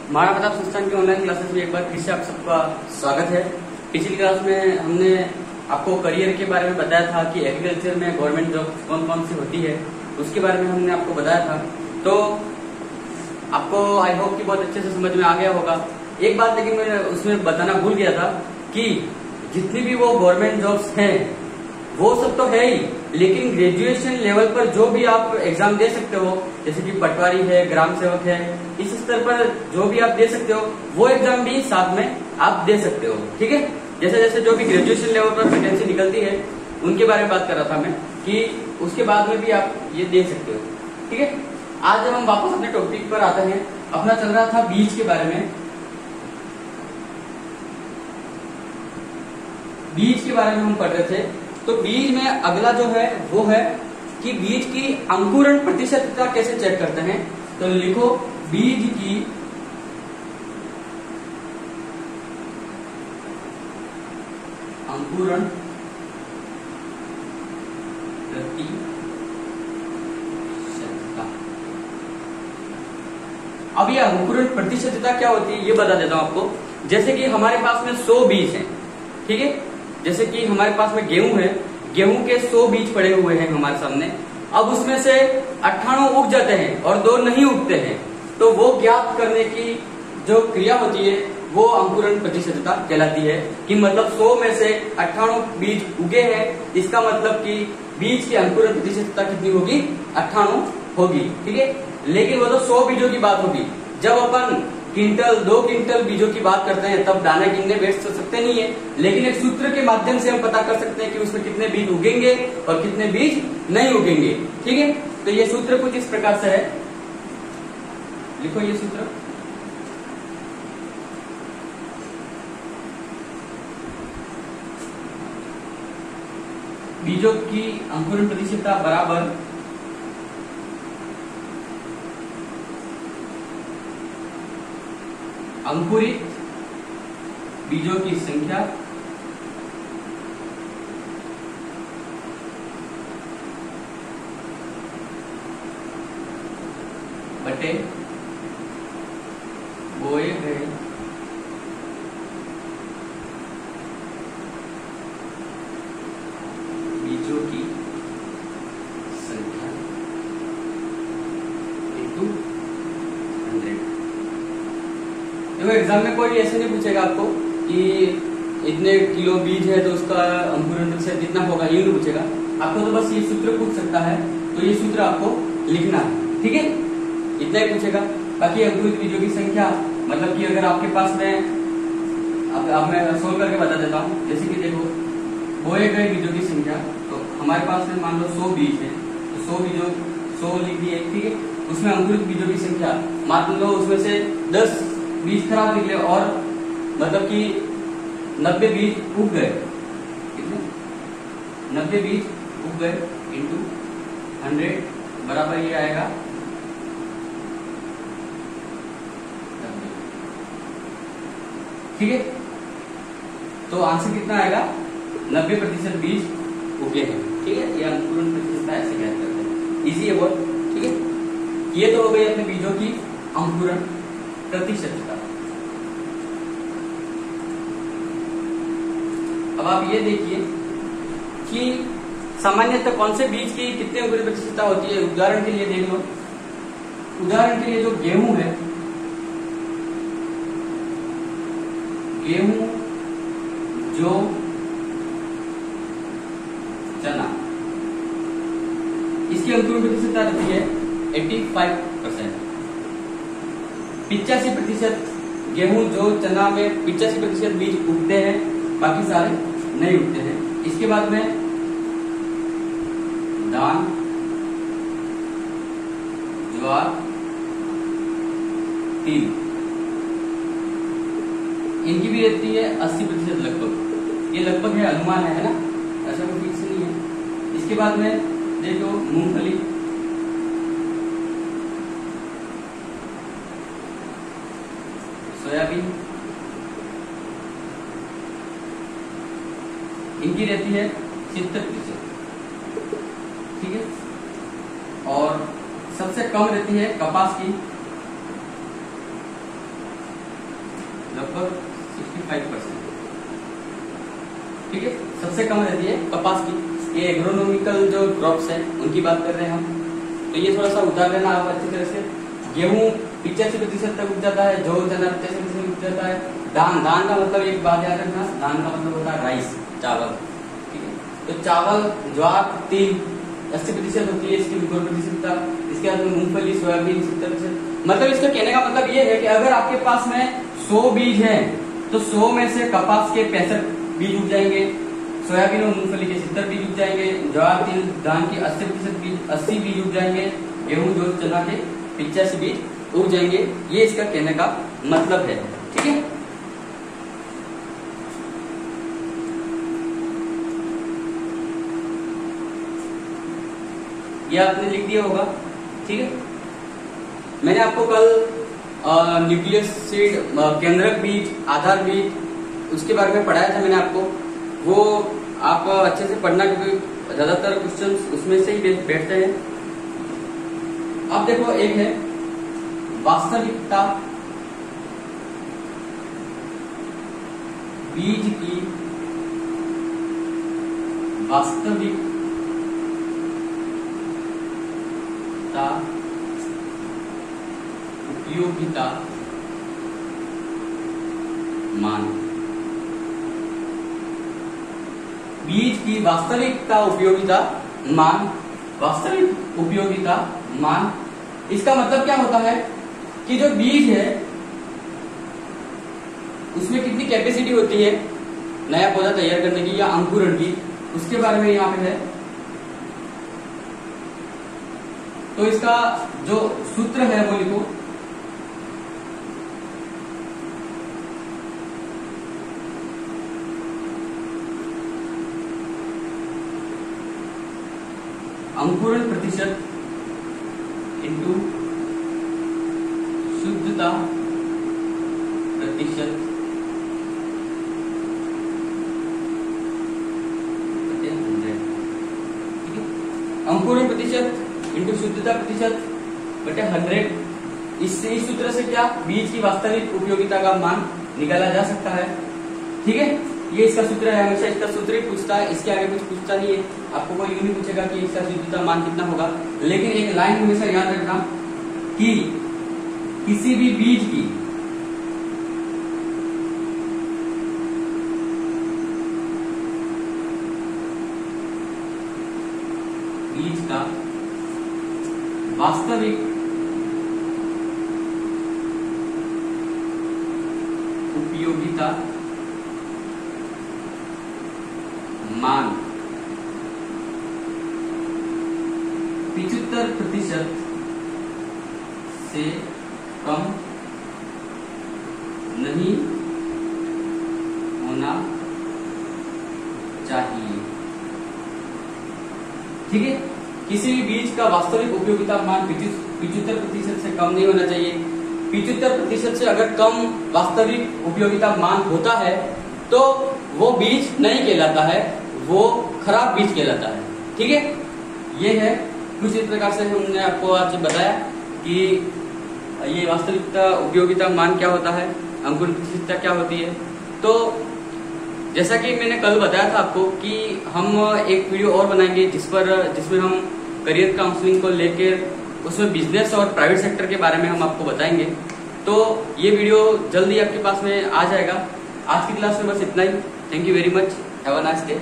महाराणा प्रताप संस्थान की online classes में एक बार फिर से आप सबका स्वागत है। पिछली क्लास में हमने आपको करियर के बारे में बताया था कि एग्रीकल्चर में गवर्नमेंट जॉब कौन कौन सी होती है, उसके बारे में हमने आपको बताया था। तो आपको आई होप कि बहुत अच्छे से समझ में आ गया होगा। एक बात लेकिन मैं उसमें बताना भूल गया था कि जितनी भी वो गवर्नमेंट जॉब्स हैं वो सब तो है ही, लेकिन ग्रेजुएशन लेवल पर जो भी आप एग्जाम दे सकते हो, जैसे कि पटवारी है, ग्राम सेवक है, इस स्तर पर जो भी आप दे सकते हो वो एग्जाम भी साथ में आप दे सकते हो। ठीक है, जैसे जैसे जो भी ग्रेजुएशन लेवल पर वैकेंसी निकलती है उनके बारे में बात कर रहा था मैं कि उसके बाद में भी आप ये दे सकते हो। ठीक है, आज जब हम वापस अपने टॉपिक पर आते हैं, अपना चल रहा था बीज के बारे में। बीज के बारे में हम पढ़ रहे थे, तो बीज में अगला जो है वो है कि बीज की अंकुरण प्रतिशतता कैसे चेक करते हैं। तो लिखो बीज की अंकुरण प्रतिशतता। अब ये अंकुरण प्रतिशतता क्या होती है ये बता देता हूं आपको। जैसे कि हमारे पास में 100 बीज हैं, ठीक है, जैसे कि हमारे पास में गेहूं है, गेहूं के 100 बीज पड़े हुए हैं हमारे सामने। अब उसमें से 98 उग जाते हैं और 2 नहीं उगते हैं, तो वो ज्ञात करने की जो क्रिया होती है वो अंकुरण प्रतिशतता कहलाती है। कि मतलब 100 में से 98 बीज उगे हैं, इसका मतलब कि बीज की अंकुरण प्रतिशतता कितनी होगी, 98 होगी। ठीक है, लेकिन वो तो 100 बीजों की बात होगी। जब अपन क्विंटल 2 क्विंटल बीजों की बात करते हैं तब दाना गिनने बैठ सकते नहीं है, लेकिन एक सूत्र के माध्यम से हम पता कर सकते हैं कि उसमें कितने बीज उगेंगे और कितने बीज नहीं उगेंगे। ठीक है, तो ये सूत्र कुछ इस प्रकार से है, लिखो ये सूत्र। बीजों की अंकुरण प्रतिशतता बराबर अंकुरित बीजों की संख्या बटे बोए गए बीजों की संख्या इंटू 100। देखो एग्जाम में कोई ऐसे नहीं पूछेगा आपको कि इतने किलो बीज है तो उसका अंकुरण प्रतिशत कितना होगा, ये नहीं पूछेगा आपको। तो बस ये सूत्र पूछ सकता है, तो ये सूत्र आपको लिखना है। ठीक है, इतना ही पूछेगा। बाकी अंकुरित बीजों की संख्या मतलब कि अगर आपके पास में अब मैं सोल्व करके बता देता हूँ। जैसे कि देखो बोए गए बीजों की संख्या, तो हमारे पास में मान लो 100 बीज है, तो 100 बीजों 100 लिख दिए। ठीक है, उसमें अंकुरित बीजों की संख्या मान लो उसमें से 10 बीज खराब निकले और मतलब कि 90 बीज उग गए। कितने? 90 बीज उग गए इंटू 100 बराबर ये आएगा 90। ठीक है, तो आंसर कितना आएगा, 90% बीज उगे हैं। ठीक है, ये अंकुरण प्रतिशतता ऐसे ज्ञात करते हैं, इजी है बहुत। ठीक है, ये तो हो गई अपने बीजों की अंकुरण प्रतिशतता। अब आप ये देखिए कि सामान्यतः कौन से बीज की कितने अंकुरित प्रतिशतता होती है। उदाहरण के लिए देख लो, उदाहरण के लिए जो गेहूं है, गेहूं, जो चना, इसकी अंकुरण प्रतिशतता रहती है 85%। 85% गेहूं जो चना में 85% बीज उगते हैं, बाकी सारे नहीं उगते हैं। इसके बाद में धान, ज्वार, तिल, इनकी भी रहती है 80% लगभग। ये लगभग है, अनुमान है ना, ऐसा कोई फिक्स नहीं है। इसके बाद में देखो मूंगफली, सोयाबीन, इनकी रहती है 70%। ठीक है, और सबसे कम रहती है कपास की लगभग 65%। ठीक है, सबसे कम रहती है कपास की। ये एग्रोनॉमिकल जो क्रॉप्स है उनकी बात कर रहे हैं हम, तो ये थोड़ा सा उतार लेना आप अच्छी तरह से। गेहूं 85% तक उग जाता है, जौ चना 85% उग जाता है। धान का मतलब एक बात याद रखना, धान का मतलब होता है राइस, चावल। ठीक है, तो चावल, ज्वार, तिल 80% होती है इसकी 2%। इसके बाद मूंगफली, सोयाबीन 70%। मतलब इसका कहने का मतलब ये है कि अगर आपके पास में 100 बीज है तो 100 में से कपास के 65 बीज उग जाएंगे, सोयाबीन और मूंगफली के 70 बीज उग जाएंगे, ज्वार, तिल, धान की 80 बीज उग जाएंगे, गेहूं, जौ, चना के 85 बीज उग जाएंगे। ये इसका कहने का मतलब है। ठीक है, ये आपने लिख दिया होगा। ठीक है, मैंने आपको कल न्यूक्लियस सीड, केंद्रक बीज, आधार बीज, उसके बारे में पढ़ाया था मैंने आपको। वो आप अच्छे से पढ़ना, क्योंकि ज्यादातर क्वेश्चंस उसमें से ही बैठते हैं। अब देखो, एक है वास्तविकता बीज की वास्तविकता उपयोगिता मान। बीज की वास्तविकता उपयोगिता मान, वास्तविक उपयोगिता मान। इसका मतलब क्या होता है कि जो बीज है उसमें कितनी कैपेसिटी होती है नया पौधा तैयार करने की या अंकुरण की, उसके बारे में यहाँ पे है। तो इसका जो सूत्र है वो लिखो, अंकुरण प्रतिशत इंटू शुद्धता प्रतिशत बटे 100। ठीक है, अंकुरण प्रतिशत इंटू शुद्धता प्रतिशत बटे 100। इससे इस सूत्र से क्या बीज की वास्तविक उपयोगिता का मान निकाला जा सकता है। ठीक है, ये इसका सूत्र है, हमेशा इसका सूत्र ही पूछता है, इसके आगे कुछ पूछता नहीं है। आपको कोई यूं नहीं पूछेगा कि इसका शुद्धता मान कितना होगा, लेकिन एक लाइन हमेशा याद रखना कि किसी भी बीज की का वास्तविक उपयोगिता मान 75% से कम नहीं होना चाहिए। ठीक है, किसी भी बीज का वास्तविक उपयोगिता मान 75% से कम नहीं होना चाहिए। 75% से अगर कम वास्तविक उपयोगिता मान होता है तो वो बीज नहीं कहलाता है, वो खराब बीज कहलाता है। ठीक है, ये है कुछ इस प्रकार से हमने आपको आज बताया कि ये वास्तविकता उपयोगिता मान क्या होता है, अंकुरण प्रतिशतता क्या होती है। तो जैसा कि मैंने कल बताया था आपको कि हम एक वीडियो और बनाएंगे जिसमें हम करियर काउंसलिंग को लेकर उसमें बिजनेस और प्राइवेट सेक्टर के बारे में हम आपको बताएंगे। तो ये वीडियो जल्दी आपके पास में आ जाएगा। आज की क्लास में बस इतना ही। Thank you very much, have a nice day.